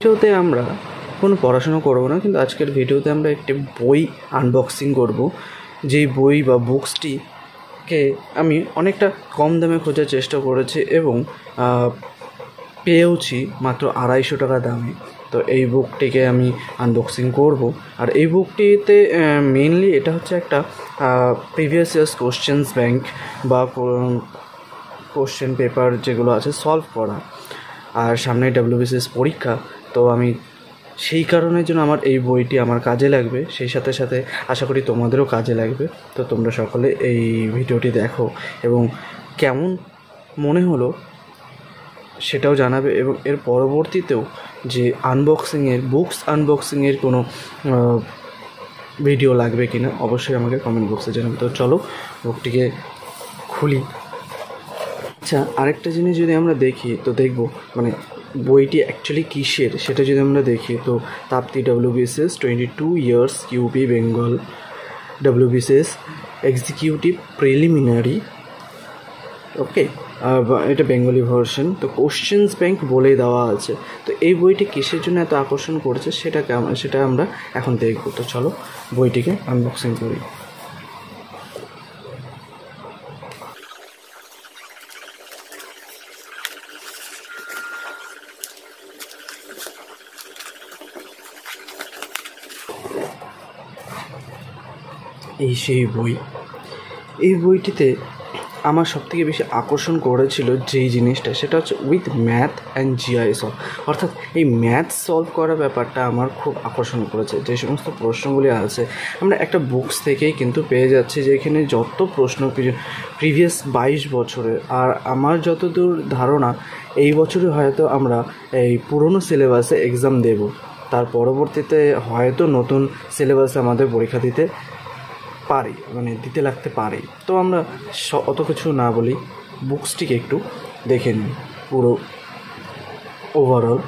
ভিডিওতে আমরা কোনো পড়াশোনা করব না, কিন্তু আজকের ভিডিওতে আমরা একটি বই আনবক্সিং করব। যেই বই বা বুকসটিকে আমি অনেকটা কম দামে খোঁজার চেষ্টা করেছি এবং পেয়েওছি মাত্র 250 টাকা দামে। তো এই বুকটিকে আমি আনবক্সিং করব। আর এই বুকটিতে মেনলি এটা হচ্ছে একটা প্রিভিয়াস ইয়ার্স কোশ্চেন্স ব্যাংক বা কোশ্চেন পেপার যেগুলো আছে সলভ করা। আর সামনে WBCS পরীক্ষা, তো আমি সেই কারণের জন্য আমার এই বইটি আমার কাজে লাগবে, সেই সাথে সাথে আশা করি তোমাদেরও কাজে লাগবে। তো তোমরা সকলে এই ভিডিওটি দেখো এবং কেমন মনে হলো সেটাও জানাবে, এবং এর পরবর্তীতেও যে বুকস আনবক্সিংয়ের কোনো ভিডিও লাগবে কিনা অবশ্যই আমাকে কমেন্ট বক্সে জানাবে। তো চলো বুকটিকে খুলি। আচ্ছা, আরেকটা জিনিস যদি আমরা দেখি তো দেখব মানে বইটি অ্যাকচুয়ালি কিসের সেটা যদি আমরা দেখি, তো তাপ্তি WBCS 22 years UP Bengal WBCS executive preliminary, okay, এটা বেঙ্গলি ভার্সন। তো কোশ্চেন্স ব্যাংক বলেই দেওয়া আছে। তো এই বইটি কিসের জন্য এত আকর্ষণ করেছে সেটা আমরা এখন দেখব। তো চলো বইটিকে আনবক্সিং করি। এই সেই বই। এই বইটিতে আমার সবথেকে বেশি আকর্ষণ করেছিল যেই জিনিসটা, সেটা হচ্ছে with math and GI solve. অর্থাৎ এই ম্যাথ সলভ করা ব্যাপারটা আমার খুব আকর্ষণ করেছে। যে সমস্ত প্রশ্নগুলি আছে আমরা একটা বুকস থেকেই কিন্তু পেয়ে যাচ্ছি, যেখানে যত প্রশ্ন প্রিভিয়াস 22 বছরের। আর আমার যতদূর ধারণা এই বছরে হয়তো আমরা এই পুরনো সিলেবাসে এক্সাম দেব, তার পরবর্তীতে হয়তো নতুন সিলেবাসে আমাদের পরীক্ষা দিতে লাগতে পারে। তো আমরা অত কিছু না বলি, বুকসটিকে একটু দেখে নিই পুরো ওভারঅল।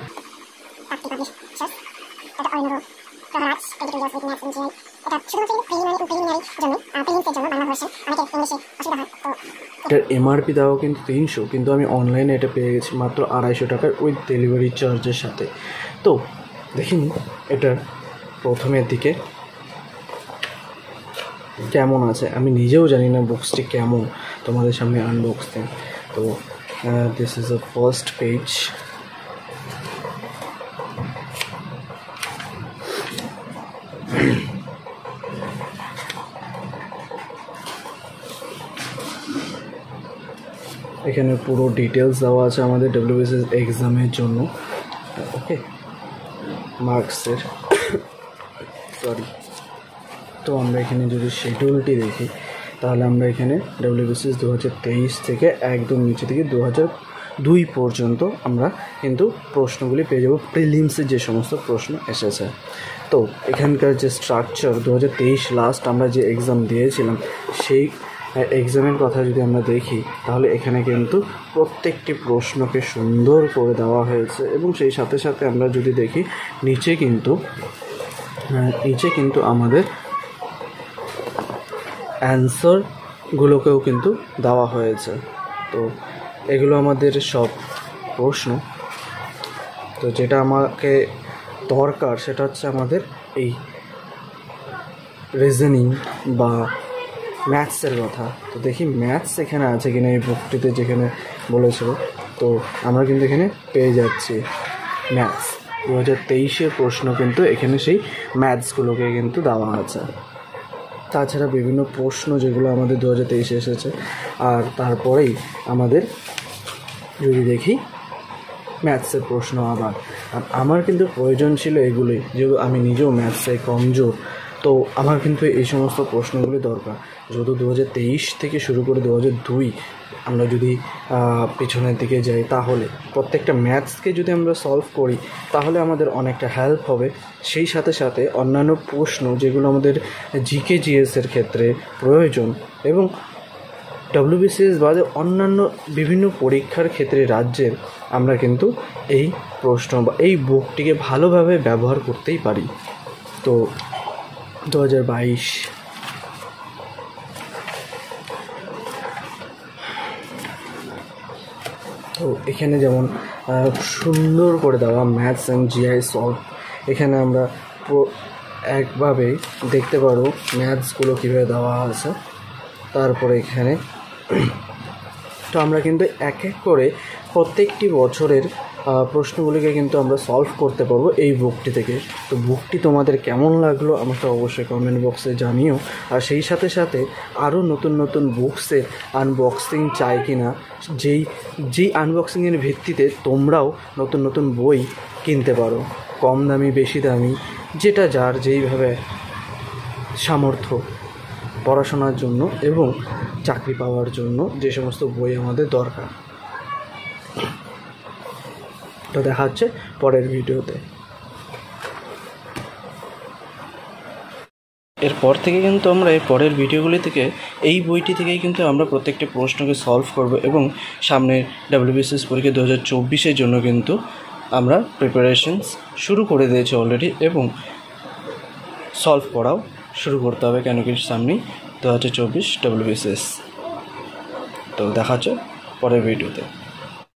এটার MRP দেওয়া কিন্তু 300, কিন্তু আমি অনলাইনে এটা পেয়ে গেছি মাত্র 250 টাকার উইথ ডেলিভারি চার্জের সাথে। তো দেখিনি এটার প্রথমের দিকে কেমন আছে, আমি নিজেও জানি না বুকসটি কেমন, তোমাদের সামনে আনবক্সিং। তো this is a first page. এখানে পুরো ডিটেলস দেওয়া আছে আমাদের WBCS এক্সামের জন্য, ওকে, মার্কসের সরি। তো আমরা এখানে যদি শিডিউলটি দেখি তাহলে আমরা এখানে WBCS 2023 থেকে একদম নিচে থেকে 2002 পর্যন্ত আমরা কিন্তু প্রশ্নগুলি পেয়ে যাব, প্রিলিমসের যে সমস্ত প্রশ্ন এসেছে। তো এখানকার যে স্ট্রাকচার 2023 লাস্ট আমরা যে এক্সাম দিয়েছিলাম সেই এক্সামের কথা যদি আমরা দেখি তাহলে এখানে কিন্তু প্রত্যেকটি প্রশ্নকে সুন্দর করে দেওয়া হয়েছে, এবং সেই সাথে সাথে আমরা যদি দেখি নিচে কিন্তু আমাদের অ্যান্সারগুলোকেও কিন্তু দেওয়া হয়েছে। তো এগুলো আমাদের সব প্রশ্ন। তো যেটা আমাকে দরকার সেটা হচ্ছে আমাদের এই রিজনিং বা ম্যাথসের কথা। তো দেখি ম্যাথস এখানে আছে কিনা এই বুকটিতে যেখানে বলেছিল। তো আমরা কিন্তু এখানে পেয়ে যাচ্ছি ম্যাথস 2023-এর প্রশ্ন, কিন্তু এখানে সেই ম্যাথসগুলোকে কিন্তু দেওয়া আছে। তাছাড়া বিভিন্ন প্রশ্ন যেগুলো আমাদের 2023-এ এসেছে। আর তারপরেই আমাদের যদি দেখি ম্যাথসের প্রশ্ন আবার, আর আমার কিন্তু প্রয়োজন ছিল এগুলোই, যেহেতু আমি নিজেও ম্যাথসে কমজোর। তো আমার কিন্তু এই সমস্ত প্রশ্নগুলি দরকার, যেহেতু 2023 থেকে শুরু করে 2002 আমরা যদি পিছনের দিকে যাই, তাহলে প্রত্যেকটা ম্যাথসকে যদি আমরা সলভ করি তাহলে আমাদের অনেকটা হেল্প হবে। সেই সাথে সাথে অন্যান্য প্রশ্ন যেগুলো আমাদের GK GS-এর ক্ষেত্রে প্রয়োজন, এবং WBCS বাদে অন্যান্য বিভিন্ন পরীক্ষার ক্ষেত্রে রাজ্যের, আমরা কিন্তু এই প্রশ্ন বা এই বুকটিকে ভালোভাবে ব্যবহার করতেই পারি। তো 2022 তো এখানে যেমন সুন্দর করে দেওয়া ম্যাথস অ্যান্ড জিআই সলভ, এখানে আমরা একভাবে দেখতে পারো ম্যাথসগুলো কীভাবে দেওয়া আছে। তারপরে এখানে তো আমরা কিন্তু এক এক করে প্রত্যেকটি বছরের প্রশ্নগুলিকে কিন্তু আমরা সলভ করতে পারবো এই বুকটি থেকে। তো বুকটি তোমাদের কেমন লাগলো আমাকে অবশ্যই কমেন্ট বক্সে জানিও। আর সেই সাথে সাথে আরও নতুন নতুন বুকসের আনবক্সিং চাই কি না, যেই আনবক্সিংয়ের ভিত্তিতে তোমরাও নতুন নতুন বই কিনতে পারো, কম দামি বেশি দামি, যেটা যার যেইভাবে সামর্থ্য, পড়াশোনার জন্য এবং চাকরি পাওয়ার জন্য যে সমস্ত বই আমাদের দরকার। তো দেখা হচ্ছে পরের ভিডিওতে। এরপর থেকে কিন্তু আমরা এই পরের ভিডিওগুলি থেকে এই বইটি থেকেই কিন্তু আমরা প্রত্যেকটি প্রশ্নকে সলভ করব এবং সামনের WBCS পরীক্ষা 2024-এর জন্য কিন্তু আমরা প্রিপারেশনস শুরু করে দিয়েছি অলরেডি, এবং সলভ করাও শুরু করতে হবে, কেন কি সামনেই 2024 WBCS। তো দেখা হচ্ছে পরের ভিডিওতে।